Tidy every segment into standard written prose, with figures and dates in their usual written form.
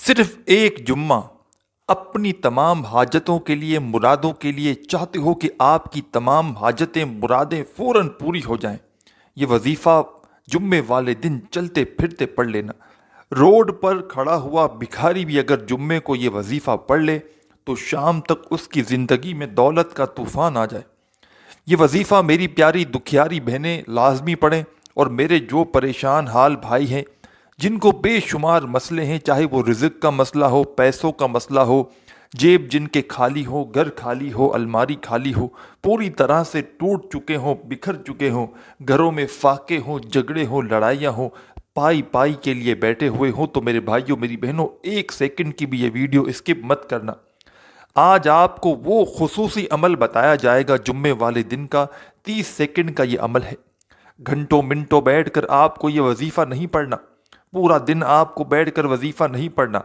صرف ایک جمعہ اپنی تمام حاجتوں کے لیے، مرادوں کے لیے چاہتے ہو کہ آپ کی تمام حاجتیں، مرادیں فوراً پوری ہو جائیں، یہ وظیفہ جمعے والے دن چلتے پھرتے پڑھ لینا۔ روڈ پر کھڑا ہوا بھکاری بھی اگر جمعے کو یہ وظیفہ پڑھ لے تو شام تک اس کی زندگی میں دولت کا طوفان آ جائے۔ یہ وظیفہ میری پیاری دکھیاری بہنیں لازمی پڑھیں، اور میرے جو پریشان حال بھائی ہیں جن کو بے شمار مسئلے ہیں، چاہے وہ رزق کا مسئلہ ہو، پیسوں کا مسئلہ ہو، جیب جن کے خالی ہو، گھر خالی ہو، الماری خالی ہو، پوری طرح سے ٹوٹ چکے ہوں، بکھر چکے ہوں، گھروں میں فاقے ہوں، جھگڑے ہوں، لڑائیاں ہوں، پائی پائی کے لیے بیٹھے ہوئے ہوں، تو میرے بھائیوں میری بہنوں، ایک سیکنڈ کی بھی یہ ویڈیو اسکپ مت کرنا۔ آج آپ کو وہ خصوصی عمل بتایا جائے گا جمعے والے دن کا، 30 سیکنڈ کا یہ عمل ہے۔ گھنٹوں منٹوں بیٹھ کر آپ کو یہ وظیفہ نہیں پڑھنا، پورا دن آپ کو بیٹھ کر وظیفہ نہیں پڑھنا،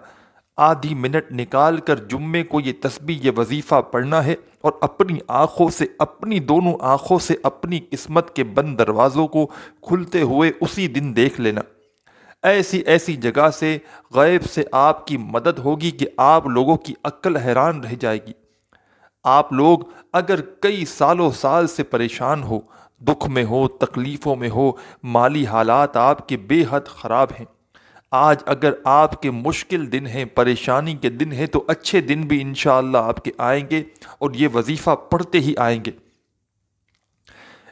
آدھی منٹ نکال کر جمعے کو یہ تسبیح، یہ وظیفہ پڑھنا ہے، اور اپنی آنکھوں سے، اپنی دونوں آنکھوں سے اپنی قسمت کے بند دروازوں کو کھلتے ہوئے اسی دن دیکھ لینا۔ ایسی ایسی جگہ سے، غیب سے آپ کی مدد ہوگی کہ آپ لوگوں کی عقل حیران رہ جائے گی۔ آپ لوگ اگر کئی سالوں سال سے پریشان ہو، دکھ میں ہو، تکلیفوں میں ہو، مالی حالات آپ کے بے حد خراب ہیں، آج اگر آپ کے مشکل دن ہیں، پریشانی کے دن ہیں، تو اچھے دن بھی انشاءاللہ آپ کے آئیں گے، اور یہ وظیفہ پڑھتے ہی آئیں گے۔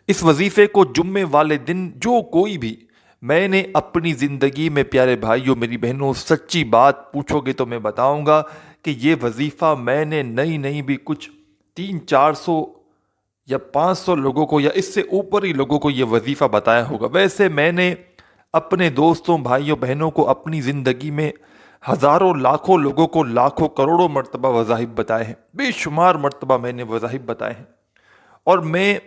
اس وظیفے کو جمعے والے دن جو کوئی بھی، میں نے اپنی زندگی میں، پیارے بھائیوں میری بہنوں، سچی بات پوچھو گے تو میں بتاؤں گا کہ یہ وظیفہ میں نے نہیں بھی کچھ 300-400 یا 500 لوگوں کو، یا اس سے اوپر ہی لوگوں کو یہ وظیفہ بتایا ہوگا۔ ویسے میں نے اپنے دوستوں، بھائیوں، بہنوں کو اپنی زندگی میں ہزاروں، لاکھوں لوگوں کو لاکھوں کروڑوں مرتبہ وظائف بتائے ہیں، بے شمار مرتبہ میں نے وظائف بتائے ہیں۔ اور میں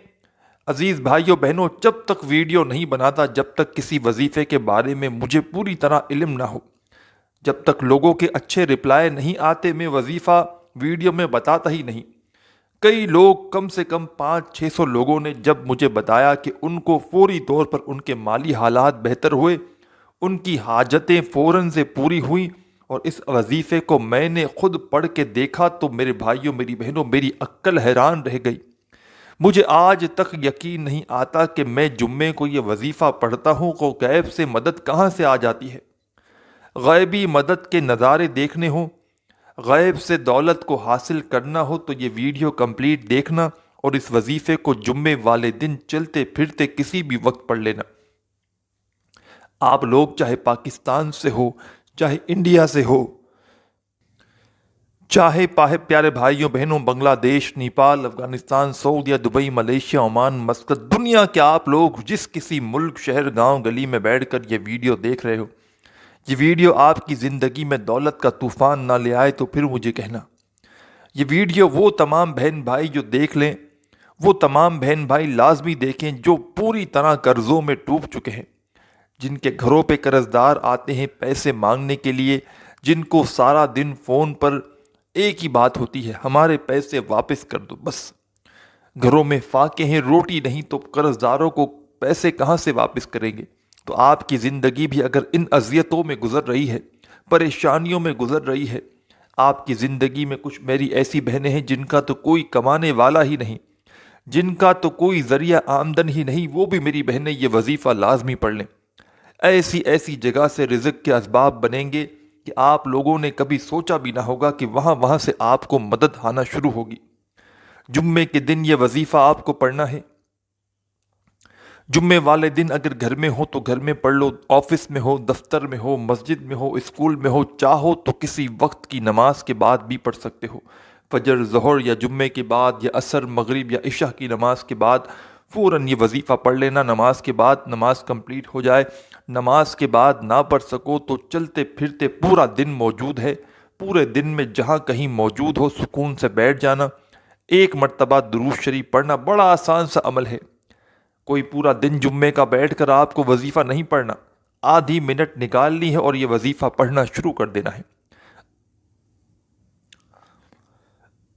عزیز بھائیوں بہنوں، جب تک ویڈیو نہیں بناتا، جب تک کسی وظیفے کے بارے میں مجھے پوری طرح علم نہ ہو، جب تک لوگوں کے اچھے رپلائے نہیں آتے، میں وظیفہ ویڈیو میں بتاتا ہی نہیں۔ کئی لوگ، کم سے کم 500-600 لوگوں نے جب مجھے بتایا کہ ان کو فوری طور پر ان کے مالی حالات بہتر ہوئے، ان کی حاجتیں فوراً سے پوری ہوئیں، اور اس وظیفے کو میں نے خود پڑھ کے دیکھا، تو میرے بھائیوں میری بہنوں، میری عقل حیران رہ گئی۔ مجھے آج تک یقین نہیں آتا کہ میں جمعے کو یہ وظیفہ پڑھتا ہوں کو غیب سے مدد کہاں سے آ جاتی ہے۔ غیبی مدد کے نظارے دیکھنے ہوں، غیب سے دولت کو حاصل کرنا ہو، تو یہ ویڈیو کمپلیٹ دیکھنا، اور اس وظیفے کو جمعے والے دن چلتے پھرتے کسی بھی وقت پڑھ لینا۔ آپ لوگ چاہے پاکستان سے ہو، چاہے انڈیا سے ہو، چاہے پیارے بھائیوں بہنوں بنگلہ دیش، نیپال، افغانستان، سعودیہ، دبئی، ملیشیا، عمان، مسقط، دنیا کے آپ لوگ جس کسی ملک، شہر، گاؤں، گلی میں بیٹھ کر یہ ویڈیو دیکھ رہے ہو، یہ ویڈیو آپ کی زندگی میں دولت کا طوفان نہ لے آئے تو پھر مجھے کہنا۔ یہ ویڈیو وہ تمام بہن بھائی جو دیکھ لیں، وہ تمام بہن بھائی لازمی دیکھیں جو پوری طرح قرضوں میں ڈوب چکے ہیں، جن کے گھروں پہ قرضدار آتے ہیں پیسے مانگنے کے لیے، جن کو سارا دن فون پر ایک ہی بات ہوتی ہے، ہمارے پیسے واپس کر دو، بس۔ گھروں میں فاقے ہیں، روٹی نہیں، تو قرضداروں کو پیسے کہاں سے واپس کریں گے؟ تو آپ کی زندگی بھی اگر ان اذیتوں میں گزر رہی ہے، پریشانیوں میں گزر رہی ہے، آپ کی زندگی میں کچھ میری ایسی بہنیں ہیں جن کا تو کوئی کمانے والا ہی نہیں، جن کا تو کوئی ذریعہ آمدن ہی نہیں، وہ بھی میری بہنیں یہ وظیفہ لازمی پڑھ لیں۔ ایسی ایسی جگہ سے رزق کے اسباب بنیں گے کہ آپ لوگوں نے کبھی سوچا بھی نہ ہوگا کہ وہاں سے آپ کو مدد آنا شروع ہوگی۔ جمعے کے دن یہ وظیفہ آپ کو پڑھنا ہے۔ جمعے والے دن اگر گھر میں ہو تو گھر میں پڑھ لو، آفس میں ہو، دفتر میں ہو، مسجد میں ہو، اسکول میں ہو، چاہو تو کسی وقت کی نماز کے بعد بھی پڑھ سکتے ہو، فجر، ظہر، یا جمعے کے بعد، یا عصر، مغرب یا عشاء کی نماز کے بعد فوراً یہ وظیفہ پڑھ لینا۔ نماز کے بعد نماز کمپلیٹ ہو جائے، نماز کے بعد نہ پڑھ سکو تو چلتے پھرتے پورا دن موجود ہے، پورے دن میں جہاں کہیں موجود ہو سکون سے بیٹھ جانا، ایک مرتبہ درود شریف پڑھنا، بڑا آسان سا عمل ہے۔ کوئی پورا دن جمعے کا بیٹھ کر آپ کو وظیفہ نہیں پڑھنا، آدھی منٹ نکالنی ہے اور یہ وظیفہ پڑھنا شروع کر دینا ہے۔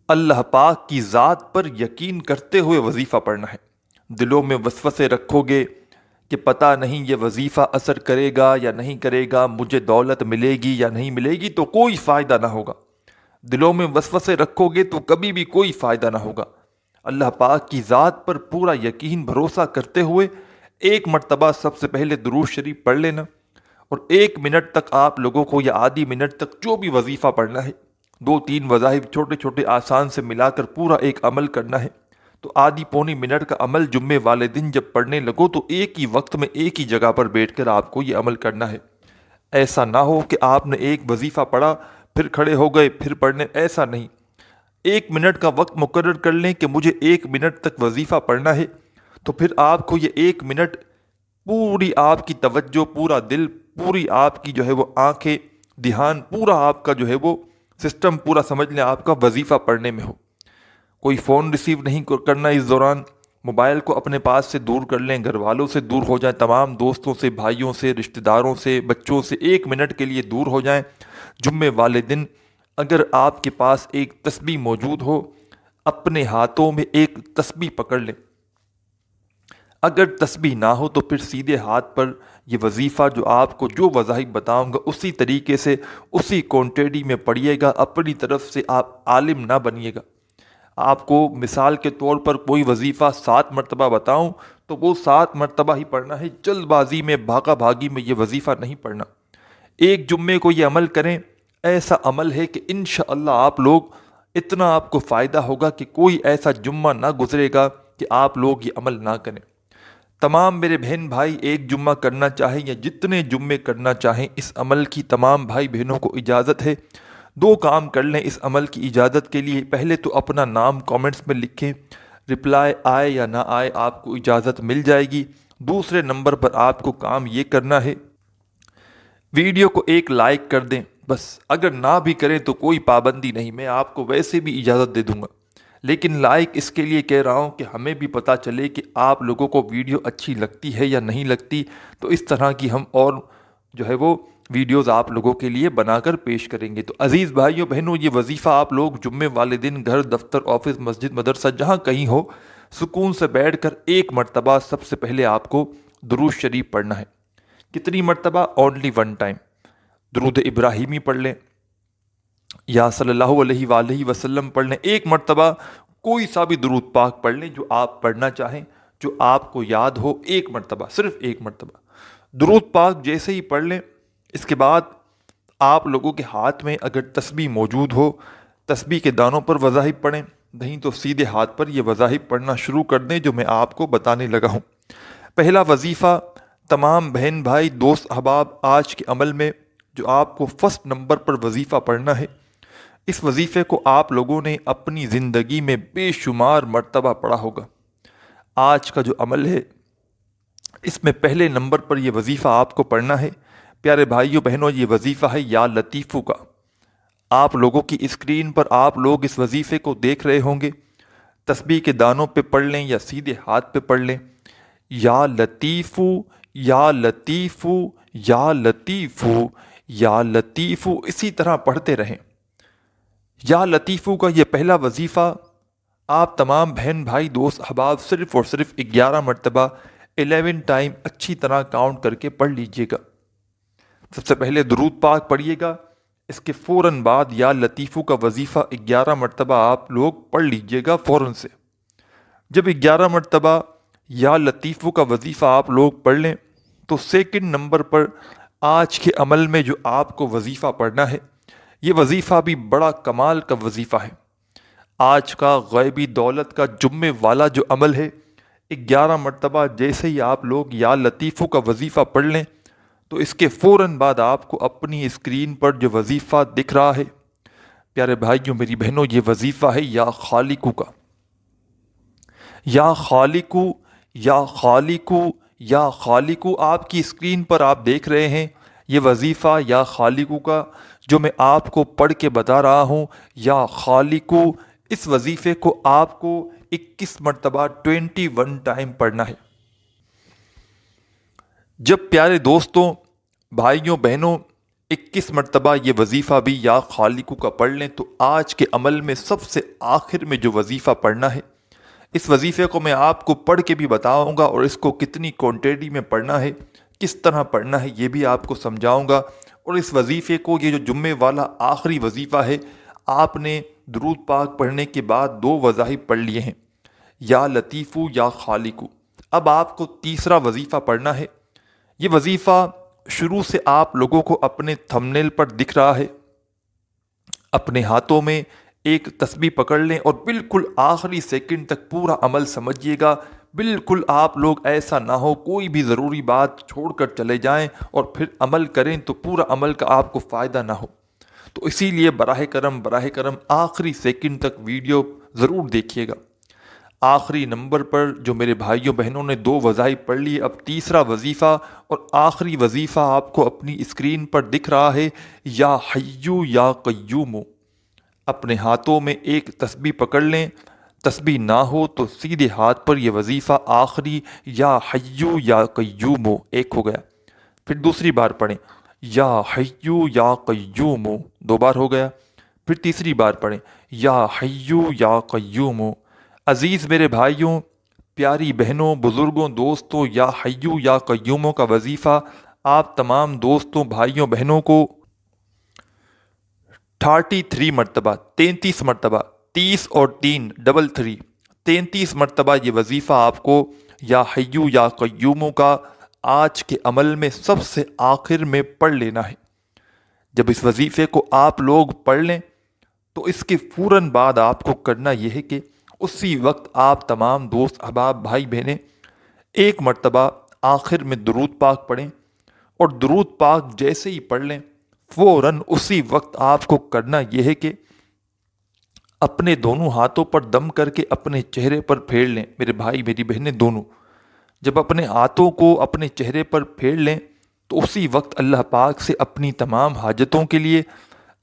اللہ پاک کی ذات پر یقین کرتے ہوئے وظیفہ پڑھنا ہے۔ دلوں میں وسوسے رکھو گے کہ پتہ نہیں یہ وظیفہ اثر کرے گا یا نہیں کرے گا، مجھے دولت ملے گی یا نہیں ملے گی، تو کوئی فائدہ نہ ہوگا۔ دلوں میں وسوسے رکھو گے تو کبھی بھی کوئی فائدہ نہ ہوگا۔ اللہ پاک کی ذات پر پورا یقین بھروسہ کرتے ہوئے ایک مرتبہ سب سے پہلے درود شریف پڑھ لینا، اور 1 منٹ تک آپ لوگوں کو یا آدھی منٹ تک جو بھی وظیفہ پڑھنا ہے، 2-3 وظائف چھوٹے چھوٹے آسان سے ملا کر پورا ایک عمل کرنا ہے۔ تو آدھی پونی منٹ کا عمل جمعے والے دن جب پڑھنے لگو تو ایک ہی وقت میں ایک ہی جگہ پر بیٹھ کر آپ کو یہ عمل کرنا ہے۔ ایسا نہ ہو کہ آپ نے ایک وظیفہ پڑھا پھر کھڑے ہو گئے پھر پڑھنے، ایسا نہیں۔ 1 منٹ کا وقت مقرر کر لیں کہ مجھے 1 منٹ تک وظیفہ پڑھنا ہے، تو پھر آپ کو یہ 1 منٹ پوری آپ کی توجہ، پورا دل، پوری آپ کی جو ہے وہ آنکھیں، دھیان، پورا آپ کا جو ہے وہ سسٹم پورا سمجھ لیں آپ کا وظیفہ پڑھنے میں ہو۔ کوئی فون ریسیو نہیں کرنا اس دوران، موبائل کو اپنے پاس سے دور کر لیں، گھر والوں سے دور ہو جائیں، تمام دوستوں سے، بھائیوں سے، رشتہ داروں سے، بچوں سے 1 منٹ کے لیے دور ہو جائیں۔ جمعے والے دن اگر آپ کے پاس ایک تسبیح موجود ہو، اپنے ہاتھوں میں ایک تسبیح پکڑ لیں۔ اگر تسبیح نہ ہو تو پھر سیدھے ہاتھ پر یہ وظیفہ جو آپ کو جو وظائف بتاؤں گا اسی طریقے سے، اسی کوانٹیٹی میں پڑھیے گا۔ اپنی طرف سے آپ عالم نہ بنیے گا۔ آپ کو مثال کے طور پر کوئی وظیفہ 7 مرتبہ بتاؤں تو وہ 7 مرتبہ ہی پڑھنا ہے، جلد بازی میں، بھاگا بھاگی میں یہ وظیفہ نہیں پڑھنا۔ ایک جمعے کو یہ عمل کریں، ایسا عمل ہے کہ انشاءاللہ آپ لوگ، اتنا آپ کو فائدہ ہوگا کہ کوئی ایسا جمعہ نہ گزرے گا کہ آپ لوگ یہ عمل نہ کریں۔ تمام میرے بہن بھائی ایک جمعہ کرنا چاہیں یا جتنے جمعے کرنا چاہیں، اس عمل کی تمام بھائی بہنوں کو اجازت ہے۔ 2 کام کر لیں اس عمل کی اجازت کے لیے۔ پہلے تو اپنا نام کامنٹس میں لکھیں، رپلائی آئے یا نہ آئے آپ کو اجازت مل جائے گی۔ دوسرے نمبر پر آپ کو کام یہ کرنا ہے، ویڈیو کو ایک لائک کر دیں بس۔ اگر نہ بھی کریں تو کوئی پابندی نہیں، میں آپ کو ویسے بھی اجازت دے دوں گا، لیکن لائک اس کے لیے کہہ رہا ہوں کہ ہمیں بھی پتہ چلے کہ آپ لوگوں کو ویڈیو اچھی لگتی ہے یا نہیں لگتی، تو اس طرح کی ہم اور جو ہے وہ ویڈیوز آپ لوگوں کے لیے بنا کر پیش کریں گے۔ تو عزیز بھائیوں بہنوں، یہ وظیفہ آپ لوگ جمعے والے دن گھر، دفتر، آفس، مسجد، مدرسہ، جہاں کہیں ہو، سکون سے بیٹھ کر 1 مرتبہ سب سے پہلے آپ کو درود شریف پڑھنا ہے۔ کتنی مرتبہ؟ Only 1 time. درود ابراہیمی پڑھ لیں یا صلی اللہ علیہ وآلہ وسلم پڑھ لیں۔ 1 مرتبہ کوئی سا بھی درود پاک پڑھ لیں جو آپ پڑھنا چاہیں، جو آپ کو یاد ہو۔ 1 مرتبہ، صرف 1 مرتبہ درود پاک جیسے ہی پڑھ لیں، اس کے بعد آپ لوگوں کے ہاتھ میں اگر تسبیح موجود ہو، تسبیح کے دانوں پر وظائف پڑھیں، نہیں تو سیدھے ہاتھ پر یہ وظائف پڑھنا شروع کر دیں جو میں آپ کو بتانے لگا ہوں۔ پہلا وظیفہ، تمام بہن بھائی، دوست احباب، آج کے عمل میں جو آپ کو فرسٹ نمبر پر وظیفہ پڑھنا ہے، اس وظیفے کو آپ لوگوں نے اپنی زندگی میں بے شمار مرتبہ پڑھا ہوگا۔ آج کا جو عمل ہے اس میں پہلے نمبر پر یہ وظیفہ آپ کو پڑھنا ہے۔ پیارے بھائیوں بہنوں، یہ وظیفہ ہے یا لطیفو کا۔ آپ لوگوں کی اسکرین پر آپ لوگ اس وظیفے کو دیکھ رہے ہوں گے۔ تسبیح کے دانوں پہ پڑھ لیں یا سیدھے ہاتھ پہ پڑھ لیں۔ یا لطیفو، یا لطیفو، یا لطیفو، یا لطیفو، اسی طرح پڑھتے رہیں۔ یا لطیفو کا یہ پہلا وظیفہ آپ تمام بہن بھائی، دوست احباب صرف اور صرف 11 مرتبہ 11 ٹائم اچھی طرح کاؤنٹ کر کے پڑھ لیجئے گا۔ سب سے پہلے درود پاک پڑھیے گا، اس کے فوراً بعد یا لطیفو کا وظیفہ 11 مرتبہ آپ لوگ پڑھ لیجئے گا فوراً سے۔ جب 11 مرتبہ یا لطیفو کا وظیفہ آپ لوگ پڑھ لیں تو سیکنڈ نمبر پر آج کے عمل میں جو آپ کو وظیفہ پڑھنا ہے، یہ وظیفہ بھی بڑا کمال کا وظیفہ ہے۔ آج کا غیبی دولت کا جمعے والا جو عمل ہے، 11 مرتبہ جیسے ہی آپ لوگ یا لطیفو کا وظیفہ پڑھ لیں تو اس کے فوراً بعد آپ کو اپنی اسکرین پر جو وظیفہ دکھ رہا ہے، پیارے بھائیوں میری بہنوں، یہ وظیفہ ہے یا خالقو کا۔ یا خالقو، یا خالقو، یا خالقو، آپ کی اسکرین پر آپ دیکھ رہے ہیں یہ وظیفہ یا خالقو کا جو میں آپ کو پڑھ کے بتا رہا ہوں۔ یا خالقو، اس وظیفے کو آپ کو 21 مرتبہ 21 ٹائم پڑھنا ہے۔ جب پیارے دوستوں، بھائیوں، بہنوں 21 مرتبہ یہ وظیفہ بھی یا خالقو کا پڑھ لیں تو آج کے عمل میں سب سے آخر میں جو وظیفہ پڑھنا ہے، اس وظیفے کو میں آپ کو پڑھ کے بھی بتاؤں گا، اور اس کو کتنی کوانٹٹی میں پڑھنا ہے، کس طرح پڑھنا ہے، یہ بھی آپ کو سمجھاؤں گا۔ اور اس وظیفے کو، یہ جو جمعے والا آخری وظیفہ ہے، آپ نے درود پاک پڑھنے کے بعد 2 وظائف پڑھ لیے ہیں، یا لطیفو یا خالقو۔ اب آپ کو تیسرا وظیفہ پڑھنا ہے۔ یہ وظیفہ شروع سے آپ لوگوں کو اپنے تھمبنیل پر دکھ رہا ہے۔ اپنے ہاتھوں میں ایک تسبیح پکڑ لیں اور بالکل آخری سیکنڈ تک پورا عمل سمجھیے گا۔ بالکل آپ لوگ ایسا نہ ہو کوئی بھی ضروری بات چھوڑ کر چلے جائیں اور پھر عمل کریں تو پورا عمل کا آپ کو فائدہ نہ ہو۔ تو اسی لیے براہ کرم آخری سیکنڈ تک ویڈیو ضرور دیکھیے گا۔ آخری نمبر پر جو میرے بھائیوں بہنوں نے 2 وظائف پڑھ لی، اب تیسرا وظیفہ اور آخری وظیفہ آپ کو اپنی اسکرین پر دکھ رہا ہے، یا حیو یا قیوم۔ اپنے ہاتھوں میں ایک تسبیح پکڑ لیں، تسبیح نہ ہو تو سیدھے ہاتھ پر یہ وظیفہ آخری یا حیو یا قیوم ایک ہو گیا۔ پھر دوسری بار پڑھیں، یا حیو یا قیوم، 2 بار ہو گیا۔ پھر تیسری بار پڑھیں، یا حیو یا قیوم۔ عزیز میرے بھائیوں، پیاری بہنوں، بزرگوں، دوستوں، یا حیو یا قیوموں کا وظیفہ آپ تمام دوستوں، بھائیوں، بہنوں کو 33 مرتبہ، 33 مرتبہ، 30 اور 3 ڈبل 3، 33 مرتبہ یہ وظیفہ آپ کو یا حیو یا قیوموں کا آج کے عمل میں سب سے آخر میں پڑھ لینا ہے۔ جب اس وظیفے کو آپ لوگ پڑھ لیں تو اس کے فوراً بعد آپ کو کرنا یہ ہے کہ اسی وقت آپ تمام دوست احباب، بھائی بہنیں، ایک مرتبہ آخر میں درود پاک پڑھیں، اور درود پاک جیسے ہی پڑھ لیں فوراً اسی وقت آپ کو کرنا یہ ہے کہ اپنے دونوں ہاتھوں پر دم کر کے اپنے چہرے پر پھیر لیں۔ میرے بھائی میری بہنیں دونوں جب اپنے ہاتھوں کو اپنے چہرے پر پھیر لیں تو اسی وقت اللہ پاک سے اپنی تمام حاجتوں کے لیے،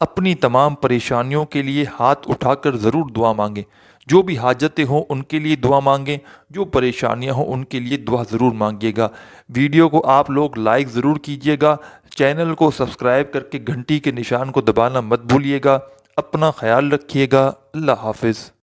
اپنی تمام پریشانیوں کے لیے ہاتھ اٹھا کر ضرور دعا مانگیں۔ جو بھی حاجتیں ہوں ان کے لیے دعا مانگیں، جو پریشانیاں ہوں ان کے لیے دعا ضرور مانگیے گا۔ ویڈیو کو آپ لوگ لائک ضرور کیجیے گا، چینل کو سبسکرائب کر کے گھنٹی کے نشان کو دبانا مت بھولیے گا۔ اپنا خیال رکھیے گا۔ اللہ حافظ۔